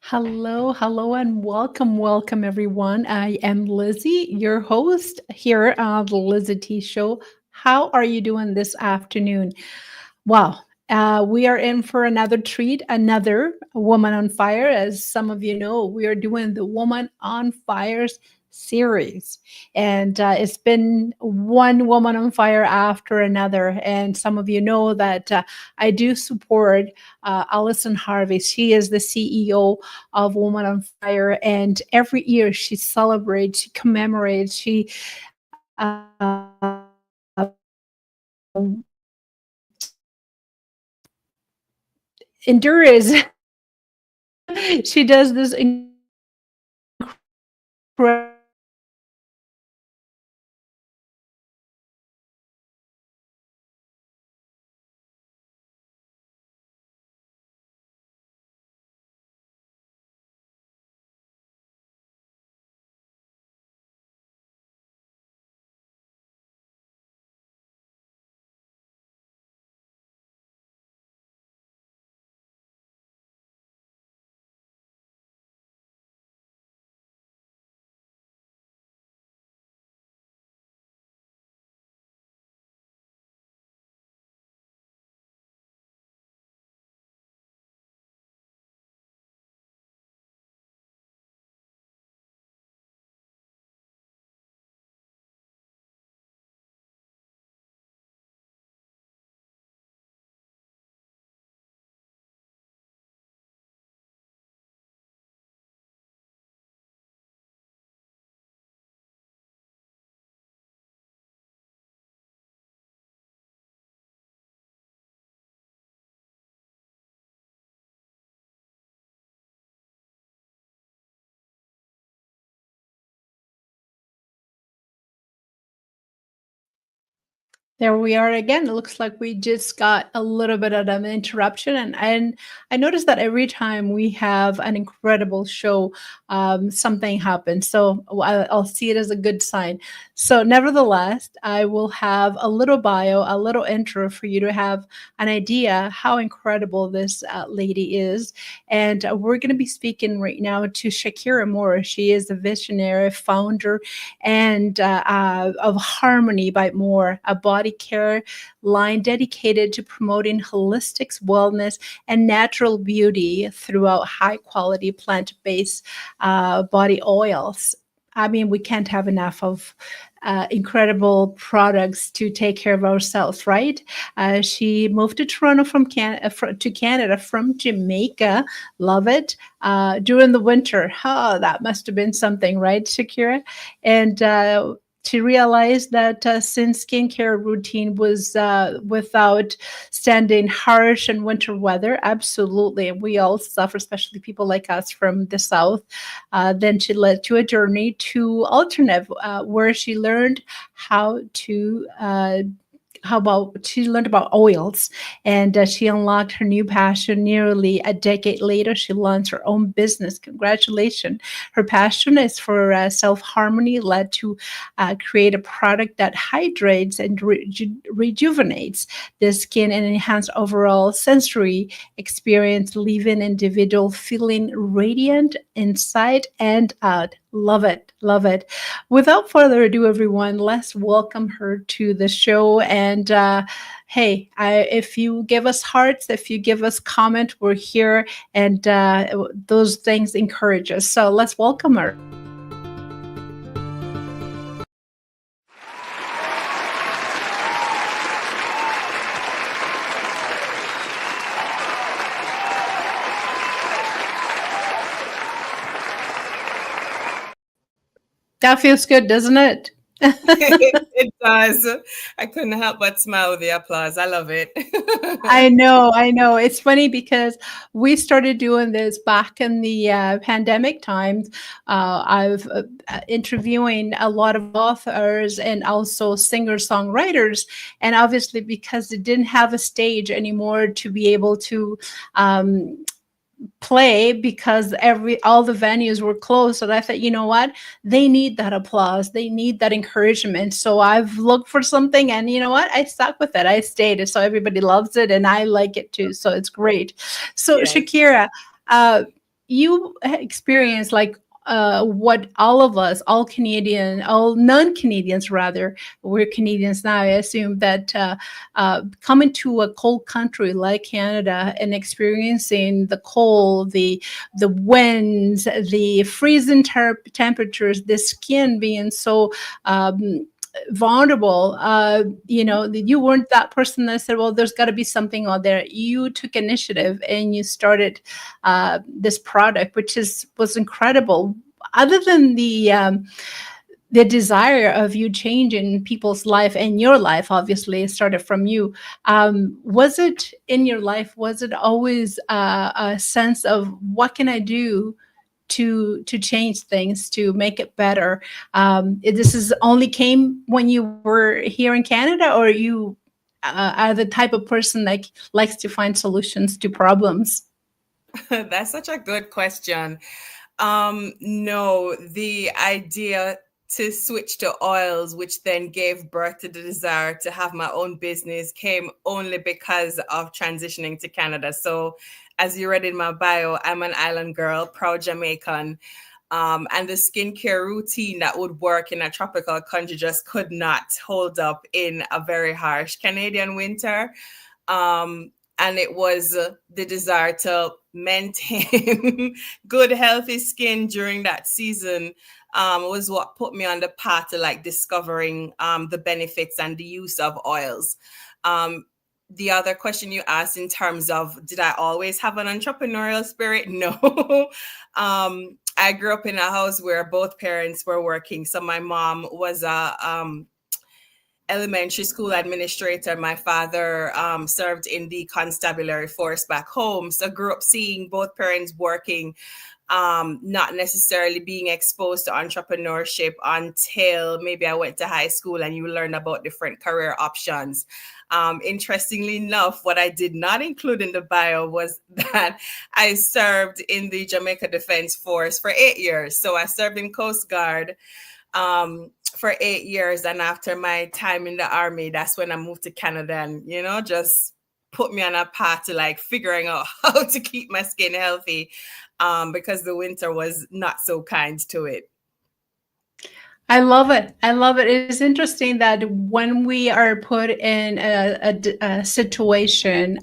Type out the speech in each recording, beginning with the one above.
Hello, hello, and welcome, everyone. I am Lizzie, your host here on the LizyT show. How are you doing this afternoon? Wow, we are in for another treat, another Woman on Fire. As some of you know, we are doing the Woman on Fires series. And it's been one woman on fire after another. And some of you know that I do support Alison Harvey. She is the CEO of Woman on Fire. And every year she celebrates, she commemorates, she endures. She does this incredible There we are again. It looks like we just got a little bit of an interruption, and I noticed that every time we have an incredible show, something happens. So I'll see it as a good sign. So, nevertheless, I will have a little bio, a little intro for you to have an idea how incredible this lady is. And we're going to be speaking right now to Shakira Moore. She is a visionary founder and of Harmony by More, a body care line dedicated to promoting holistic wellness and natural beauty throughout high quality plant based body oils. I mean, we can't have enough of incredible products to take care of ourselves, right? She moved to Toronto from to Canada from Jamaica. Love it. During the winter, oh, that must have been something, right, Shakira? And to realize that since skincare routine was without standing harsh and winter weather, absolutely, and we all suffer, especially people like us from the south. Then she led to a journey to alternative, where she learned how to how about she learned about oils, and she unlocked her new passion nearly a decade later. She launched her own business. Congratulations. Her passion is for self harmony, led to create a product that hydrates and rejuvenates the skin and enhance overall sensory experience, leaving individual feeling radiant inside and out. Love it. Love it. Without further ado, everyone, let's welcome her to the show. And hey, if you give us hearts, if you give us comment, we're here, and those things encourage us. So let's welcome her. That feels good, doesn't it? It does. I couldn't help but smile with the applause. I love it. I know, I know. It's funny because we started doing this back in the pandemic times. I've interviewing a lot of authors and also singer-songwriters, and obviously because they didn't have a stage anymore to be able to play because every all the venues were closed. So I thought, you know what, they need that applause, they need that encouragement. So I've looked for something, and you know what, I stuck with it, I stayed. So everybody loves it and I like it too, so it's great. So Yes. Shakira, uh you experience like what all of us, all Canadian, all non-Canadians rather, we're Canadians now, I assume, that coming to a cold country like Canada and experiencing the cold, the winds, the freezing temperatures, the skin being so vulnerable. You weren't that person that said, well, there's got to be something out there. You took initiative and you started this product, which was incredible. Other than the desire of you changing people's life and your life, obviously it started from you. Was it in your life, was it always a sense of what can I do to change things, to make it better? This is only came when you were here in Canada, or you are the type of person that likes to find solutions to problems? That's such a good question. No, the idea to switch to oils, which then gave birth to the desire to have my own business, came only because of transitioning to Canada. So, as you read in my bio, I'm an island girl, proud Jamaican. And the skincare routine that would work in a tropical country just could not hold up in a very harsh Canadian winter. And it was the desire to maintain good, healthy skin during that season was what put me on the path to like discovering the benefits and the use of oils. Um, the other question you asked in terms of did I always have an entrepreneurial spirit? No. I grew up in a house where both parents were working. So my mom was a elementary school administrator. My father served in the constabulary force back home. So I grew up seeing both parents working, not necessarily being exposed to entrepreneurship until maybe I went to high school and you learn about different career options. Interestingly enough, what I did not include in the bio was that I served in the Jamaica Defense Force for 8 years. So I served in Coast Guard for 8 years. And after my time in the army, that's when I moved to Canada and, just put me on a path to like figuring out how to keep my skin healthy because the winter was not so kind to it. I love it. I love it. It is interesting that when we are put in a situation,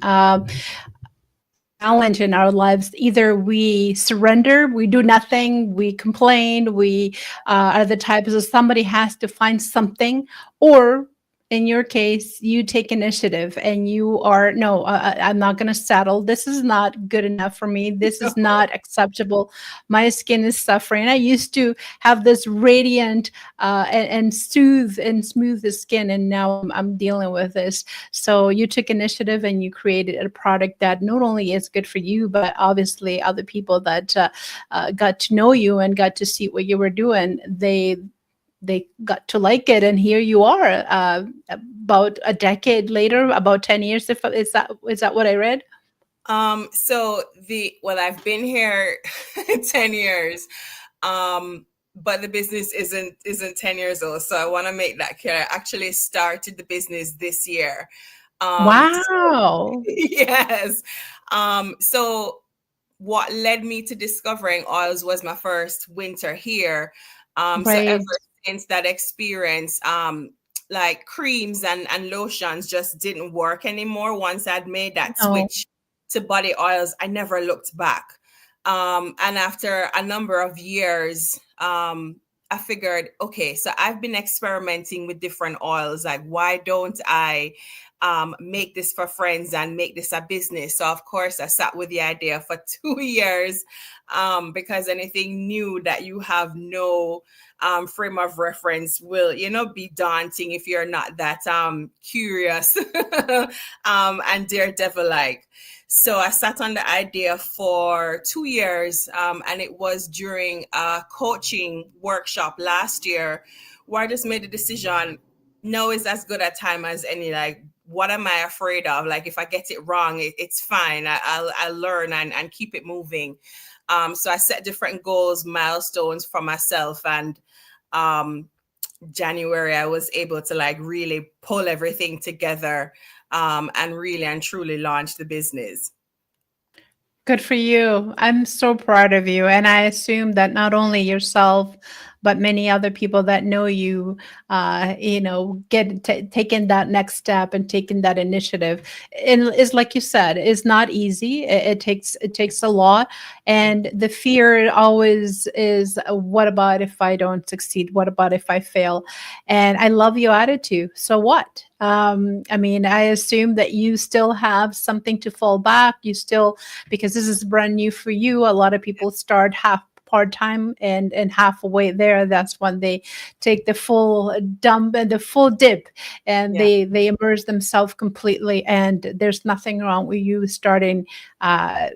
challenge in our lives, either we surrender, we do nothing, we complain, we are the types of somebody has to find something, or in your case, you take initiative and you are, no, I'm not going to settle. This is not good enough for me. This is not acceptable. My skin is suffering. I used to have this radiant and soothe and smooth the skin, and now I'm dealing with this. So you took initiative and you created a product that not only is good for you, but obviously other people that got to know you and got to see what you were doing, they got to like it, and here you are, about a decade later, about 10 years. If is that what I read? I've been here 10 years. But the business isn't 10 years old. So I want to make that clear. I actually started the business this year. Wow. Yes. So what led me to discovering oils was my first winter here. So ever Right. since that experience, like creams and lotions just didn't work anymore. Once I'd made that No. switch to body oils, I never looked back. And after a number of years, I figured, okay, so I've been experimenting with different oils. Like, why don't I make this for friends and make this a business? So, of course, I sat with the idea for 2 years because anything new that you have no frame of reference will, be daunting if you're not that curious and daredevil-like. So I sat on the idea for 2 years, and it was during a coaching workshop last year where I just made the decision, no is as good a time as any. Like, what am I afraid of? Like, if I get it wrong, it's fine. I'll learn and keep it moving. So I set different goals, milestones for myself, and January, I was able to like really pull everything together and really and truly launch the business. Good for you. I'm so proud of you. And I assume that not only yourself, but many other people that know you, taking that next step and taking that initiative. And is like you said, is not easy. It takes a lot, and the fear always is, what about if I don't succeed? What about if I fail? And I love your attitude. So what? I mean, I assume that you still have something to fall back. You still, because this is brand new for you. A lot of people start half part-time, and halfway there, that's when they take the full dump and the full dip, and Yeah. they immerse themselves completely. And there's nothing wrong with you starting, as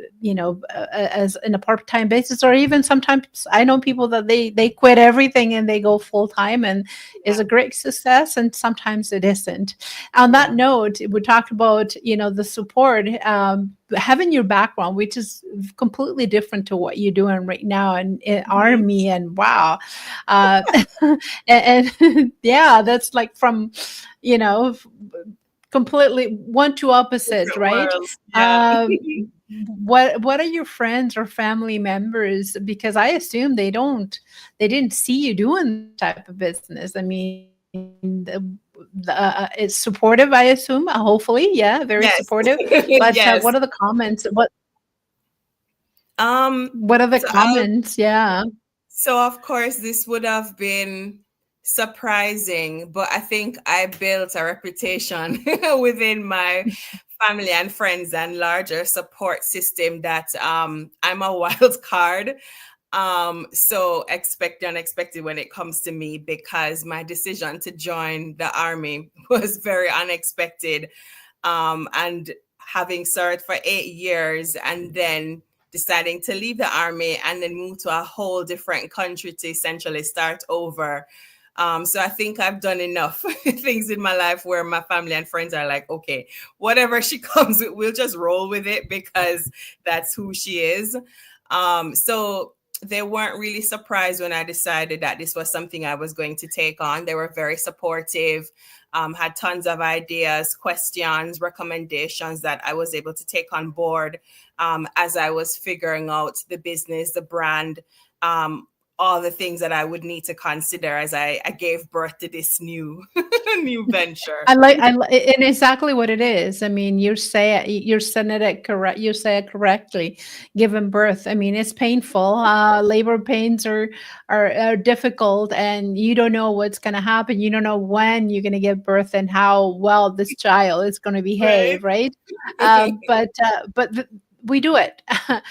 in a part-time basis, or even sometimes I know people that they quit everything and they go full-time, and is Yeah. a great success, and sometimes it isn't. On that Yeah. note, we talked about, the support, having your background, which is completely different to what you're doing right now in Mhm. army, and wow, uh, and yeah, that's like from, you know, f- completely one to opposite, Different right? worlds. Yeah. What are your friends or family members? Because I assume they didn't see you doing this type of business. I mean, it's supportive, I assume. Hopefully, yeah, very Yes. supportive. But Yes. what are the comments? Um, What are the so I'll comments? Yeah. So, of course, this would have been surprising, but I think I built a reputation within my family and friends and larger support system that I'm a wild card. So expect the unexpected when it comes to me, because my decision to join the army was very unexpected. And having served for 8 years and then deciding to leave the army and then move to a whole different country to essentially start over. So I think I've done enough things in my life where my family and friends are like, okay, whatever she comes with, we'll just roll with it because that's who she is. So they weren't really surprised when I decided that this was something I was going to take on. They were very supportive, had tons of ideas, questions, recommendations that I was able to take on board as I was figuring out the business, the brand, all the things that I would need to consider as I gave birth to this new new venture. And exactly what it is. I mean, you're saying it correct. You say it correctly. Giving birth. I mean, it's painful. Labor pains are difficult, and you don't know what's going to happen. You don't know when you're going to give birth and how well this child is going to Right. behave, right? But we do it. I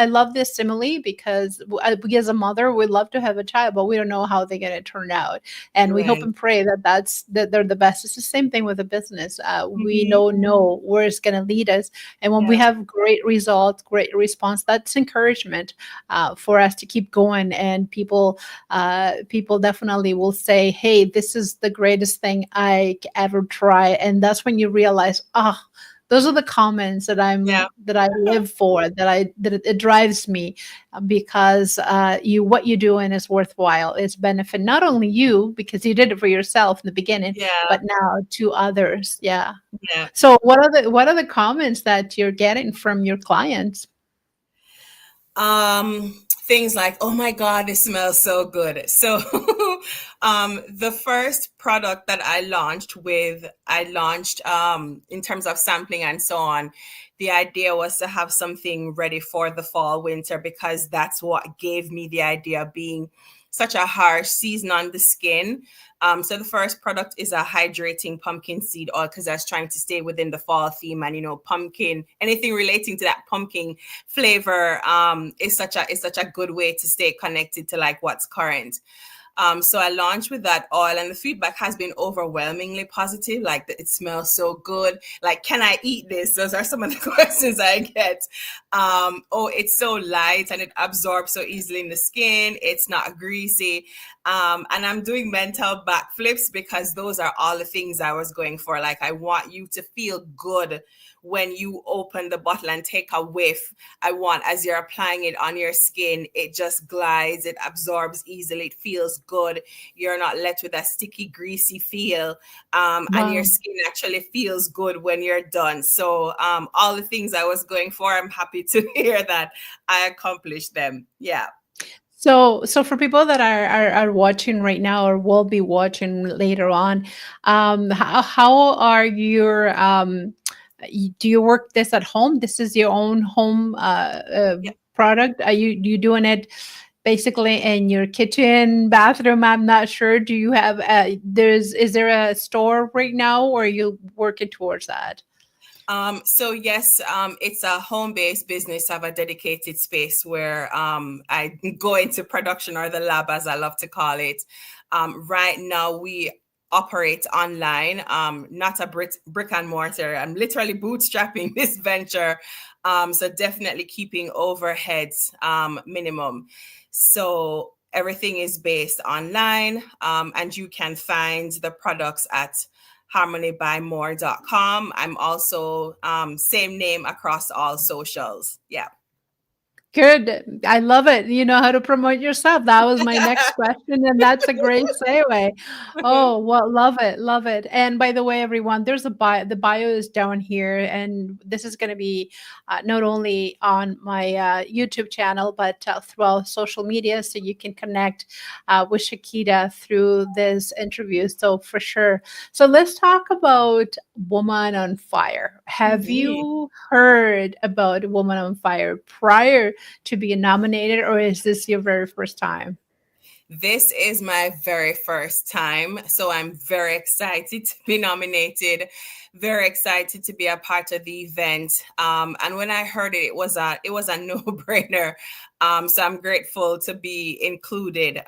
love this simile because we as a mother, we love to have a child, but we don't know how they're going to turn out, and we hope Right. and pray that they're the best. It's the same thing with a business. We Mhm. don't know where it's going to lead us, and when we Yeah. have great results, great response, that's encouragement for us to keep going. And people definitely will say, "Hey, this is the greatest thing I ever try," and that's when you realize, ah. Those are the comments Yeah. that I live for, that it drives me, because you what you're doing is worthwhile. It's benefit not only you because you did it for yourself in the beginning, Yeah. but now to others. Yeah. Yeah. So what are the comments that you're getting from your clients? Things like, oh my god, it smells so good. So the first product that I launched in terms of sampling and so on, the idea was to have something ready for the fall winter, because that's what gave me the idea, being such a harsh season on the skin. So the first product is a hydrating pumpkin seed oil, because I was trying to stay within the fall theme, and pumpkin, anything relating to that pumpkin flavor is such a good way to stay connected to like what's current. So I launched with that oil, and the feedback has been overwhelmingly positive. Like, it smells so good. Like, can I eat this? Those are some of the questions I get. Oh, it's so light and it absorbs so easily in the skin. It's not greasy. And I'm doing mental backflips because those are all the things I was going for. Like, I want you to feel good when you open the bottle and take a whiff. I want, as you're applying it on your skin, it just glides, it absorbs easily, it feels good. You're not left with a sticky, greasy feel. And your Wow. skin actually feels good when you're done. So, all the things I was going for, I'm happy to hear that I accomplished them. Yeah. So for people that are watching right now or will be watching later on, how are your do you work this at home? This is your own home product. Are you doing it basically in your kitchen, bathroom? I'm not sure. Do you have is there a store right now, or are you working towards that? So yes, it's a home-based business. I have a dedicated space where I go into production, or the lab, as I love to call it. Right now, we operate online, not a brick and mortar. I'm literally bootstrapping this venture, so definitely keeping overheads minimum. So everything is based online, and you can find the products at harmonybymore.com. I'm also same name across all socials. Yeah. Good. I love it. You know how to promote yourself. That was my next question, and that's a great segue. Oh, well, love it, love it. And by the way, everyone, there's a bio. The bio is down here, and this is going to be not only on my YouTube channel, but throughout social media, so you can connect with Shakira through this interview. So for sure. So let's talk about Woman on Fire. Have Mhm. you heard about Woman on Fire prior to be nominated, or is this your very first time? This is my very first time, so I'm very excited to be nominated. Very excited to be a part of the event. And when I heard it, it was a no-brainer. So I'm grateful to be included.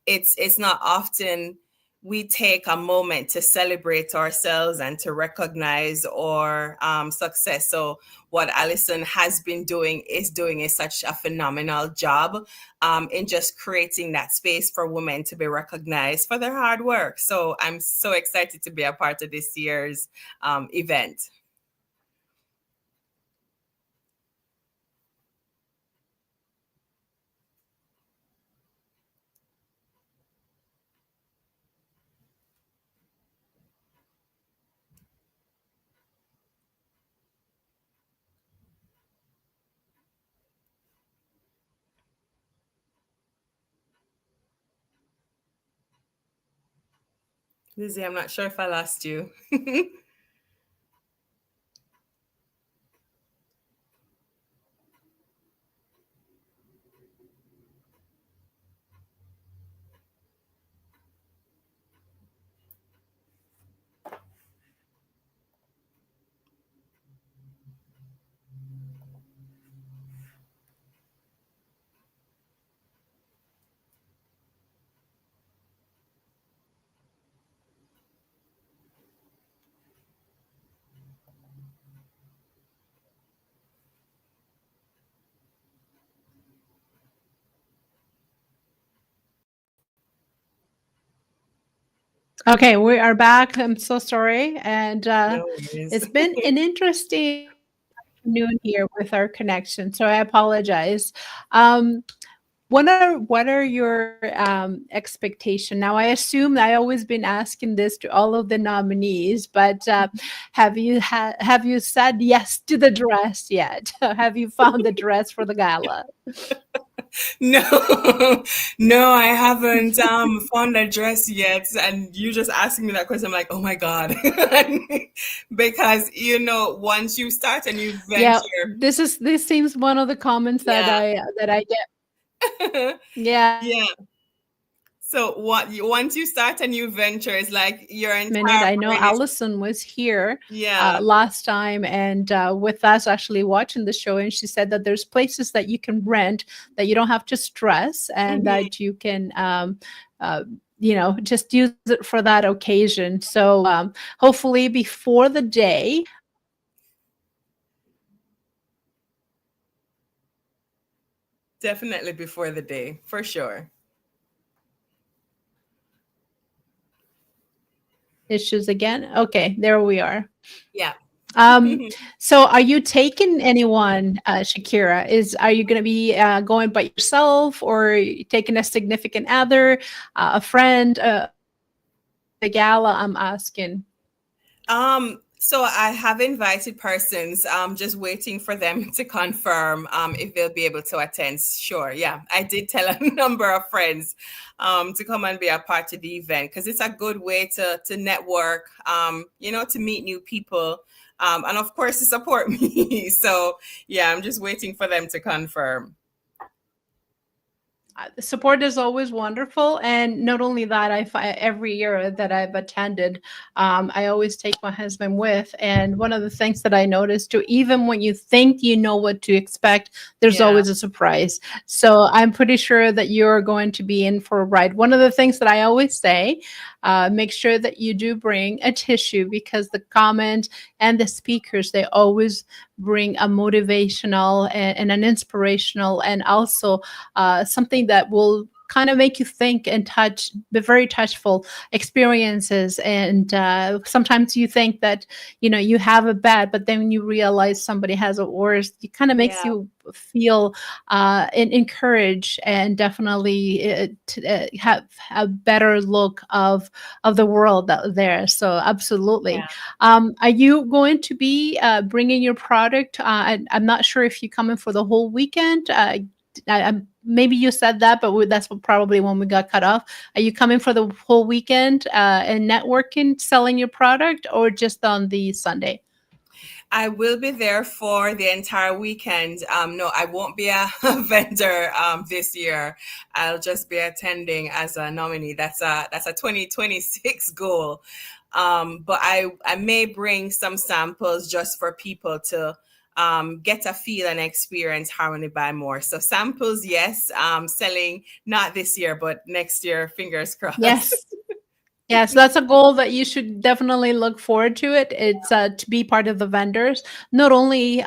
It's not often we take a moment to celebrate ourselves and to recognize our success. So what Alison has been doing is such a phenomenal job in just creating that space for women to be recognized for their hard work. So I'm so excited to be a part of this year's event. Lizzie, I'm not sure if I lost you. Okay, we are back. I'm so sorry, and No worries. it's been an interesting afternoon here with our connection. So I apologize. Um, what are your expectation? Now, I assume I always been asking this to all of the nominees, but have you said yes to the dress yet? Have you found the dress for the gala? No, no, I haven't found a dress yet. And you just asking me that question, I'm like, oh my God. Because, once you start a new Yeah, venture, this seems one of the comments yeah. that I get. Yeah, Yeah. So once you start a new venture, it's like your minute. entire I know brain is, Allison was here yeah. last time and with us actually watching the show, and she said that there's places that you can rent that you don't have to stress and Mhm. that you can uh, just use it for that occasion. So hopefully before the day. Definitely before the day, for sure. issues again. Okay, there we are. Yeah. Um, so are you taking anyone, Shakira? Are you going to be going by yourself, or taking a significant other, a friend, the gala? I'm asking. So I have invited persons. Just waiting for them to confirm if they'll be able to attend. Sure, yeah. I did tell a number of friends to come and be a part of the event, because it's a good way to network, to meet new people, and of course to support me. So yeah, I'm just waiting for them to confirm. The support is always wonderful, and not only that, every year that I've attended, I always take my husband with. And one of the things that I noticed too, even when you think you know what to expect, there's Yeah, always a surprise. So I'm pretty sure that you're going to be in for a ride. One of the things that I always say, make sure that you do bring a tissue, because the comment and the speakers, they always bring a motivational and an inspirational, and also something that will kind of make you think and touch the very touchful experiences. And sometimes you think that you have a bad, but then you realize somebody has it worse. It kind of makes yeah, you feel encouraged, and definitely have a better look of the world out there. So absolutely. yeah. Are you going to be bringing your product? I'm not sure if you're coming for the whole weekend. Maybe you said that, but that's probably when we got cut off. Are you coming for the whole weekend and networking, selling your product, or just on the Sunday? I will be there for the entire weekend. No, I won't be a vendor this year. I'll just be attending as a nominee. That's a 2026 goal. But I may bring some samples just for people to get a feel and experience Harmony by More. So samples, yes. Selling not this year, but next year. Fingers crossed. Yes. Yes, that's a goal that you should definitely look forward to it. It's to be part of the vendors, not only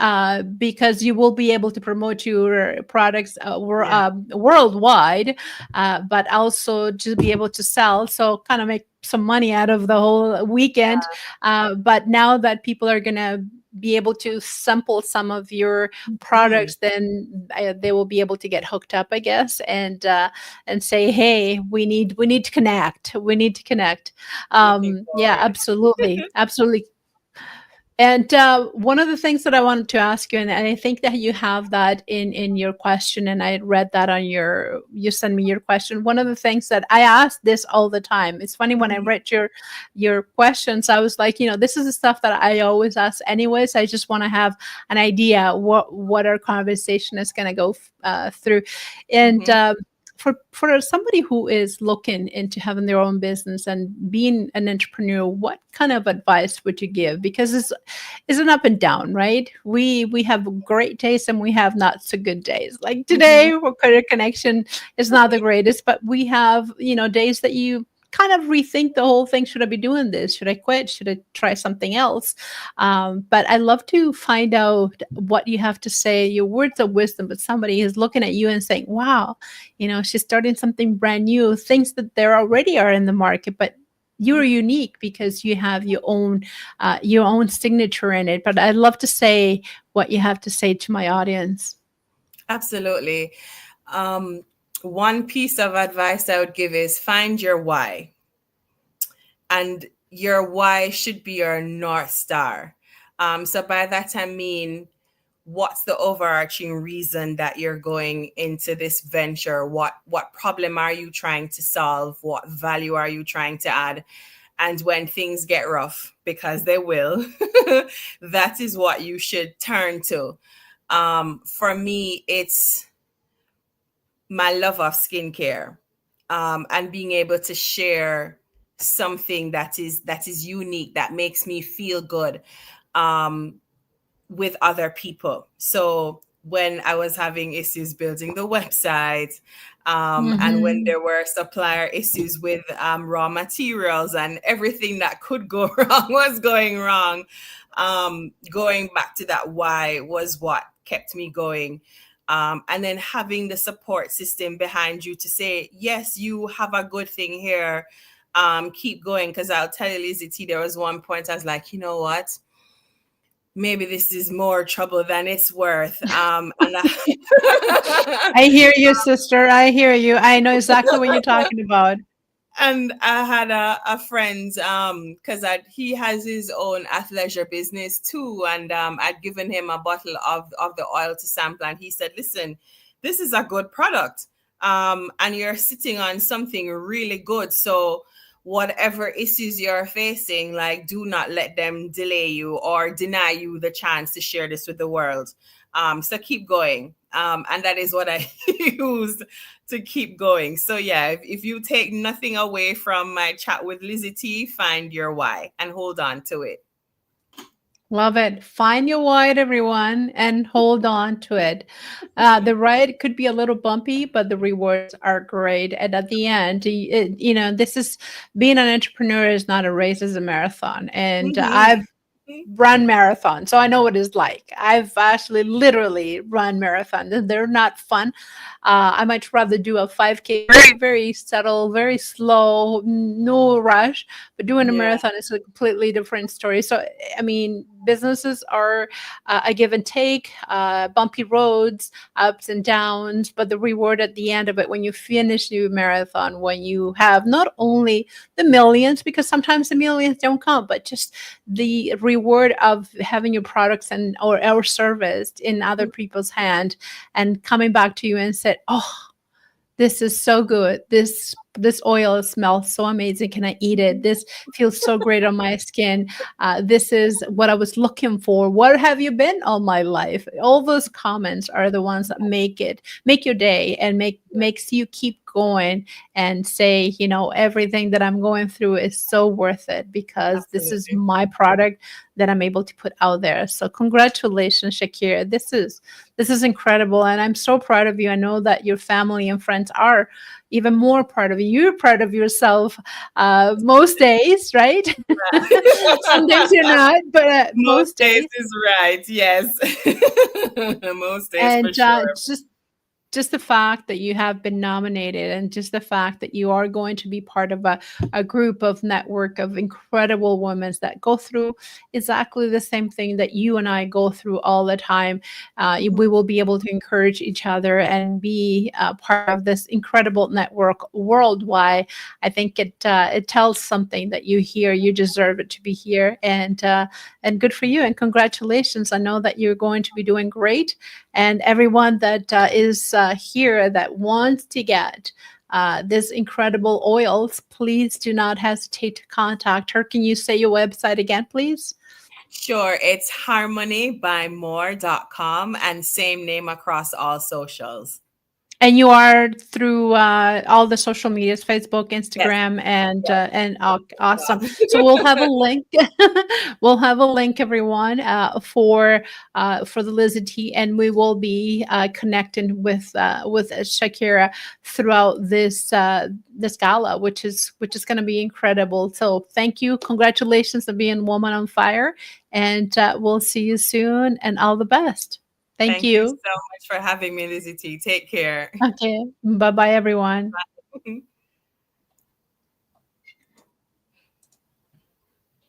because you will be able to promote your products Yeah, worldwide, but also to be able to sell. So kind of make some money out of the whole weekend. But now that people are going to be able to sample some of your mhm, products, then they will be able to get hooked up, I guess, and say, hey, we need to connect, we need to connect. looking Yeah, forward. absolutely, absolutely. And one of the things that I wanted to ask you, and I think that you have that in your question, and I read that on you send me your question. One of the things that I ask this all the time. It's funny, when I Mhm, read your questions, I was like, this is the stuff that I always ask anyways. I just want to have an idea what our conversation is going to go through. And mhm. for somebody who is looking into having their own business and being an entrepreneur, what kind of advice would you give? Because it's an up and down, right? We have great days and we have not so good days. Like Mhm. today, our career connection is not the greatest, but we have days that you kind of rethink the whole thing. Should I be doing this? Should I quit? Should I try something else? But I love to find out what you have to say, your words of wisdom. But somebody is looking at you and saying, wow, she's starting something brand new, things that there already are in the market, but you're unique because you have your own signature in it. But I'd love to say what you have to say to my audience. Absolutely. Um, One piece of advice I would give is find your why. And your why should be your North Star. So by that, I mean, what's the overarching reason that you're going into this venture? What problem are you trying to solve? What value are you trying to add? And when things get rough, because they will, that is what you should turn to. For me, it's my love of skincare, and being able to share something that is unique, that makes me feel good, um, with other people. So when I was having issues building the website, and when Hmm. there were supplier issues with raw materials, and everything that could go wrong was going wrong, going back to that why was what kept me going. And then having the support system behind you to say, yes, you have a good thing here. keep going. Because I'll tell you, LizyT, there was one point I was like, you know what? Maybe this is more trouble than it's worth. And I hear you, sister. I hear you. I know exactly what you're talking about. and I had a friend, because he has his own athleisure business too, and I'd given him a bottle of the oil to sample, and he said, "Listen, this is a good product, and you're sitting on something really good. So whatever issues you're facing, like, do not let them delay you or deny you the chance to share this with the world. So keep going." And that is what I used to keep going. So yeah, if you take nothing away from my chat with LizyT, find your why and hold on to it. Love it. Find your why, everyone, and hold on to it. The ride could be a little bumpy, but the rewards are great. And at the end, this is being an entrepreneur is not a race, it's a marathon. And Mhm. I've run marathon, so I know what it's like. I've actually literally run marathon. They're not fun. I might rather do a 5K, very, very subtle, very slow, no rush. But doing a Yeah, marathon is a completely different story. So, I mean, businesses are a give and take, bumpy roads, ups and downs, but the reward at the end of it, when you finish your marathon, when you have not only the millions, because sometimes the millions don't come, but just the reward of having your products and or our service in other people's hand and coming back to you and said, "Oh, this is so good. This oil smells so amazing. Can I eat it? This feels so great on my skin. This is what I was looking for. Where have you been all my life?" All those comments are the ones that make your day and makes you keep going and say, everything that I'm going through is so worth it because this is absolutely. my product that I'm able to put out there. So congratulations, Shakira. This is incredible. And I'm so proud of you. I know that your family and friends are even more proud of you. You're proud of yourself most days, right? Some days you're not, but Most most days days. is right. Yes. Most days for And sure. just the fact that you have been nominated and just the fact that you are going to be part of a group of network of incredible women that go through exactly the same thing that you and I go through all the time. We will be able to encourage each other and be part of this incredible network worldwide. I think it tells something that you hear, you deserve it to be here, and good for you and congratulations. I know that you're going to be doing great, and everyone that is here that wants to get this incredible oils, please do not hesitate to contact her. Can you say your website again, please? Sure. It's harmonybymore.com and same name across all socials. And you are through all the social medias, Facebook, Yes. Instagram, and Yes. awesome. So we'll have a link. We'll have a link, everyone, for the LizyT, and we will be connecting with Shakira throughout this gala, which is going to be incredible. So thank you, congratulations on being Woman on Fire, and we'll see you soon, and all the best. Thank Thank you you. so much for having me, LizyT. Take care. Okay. Bye bye, everyone.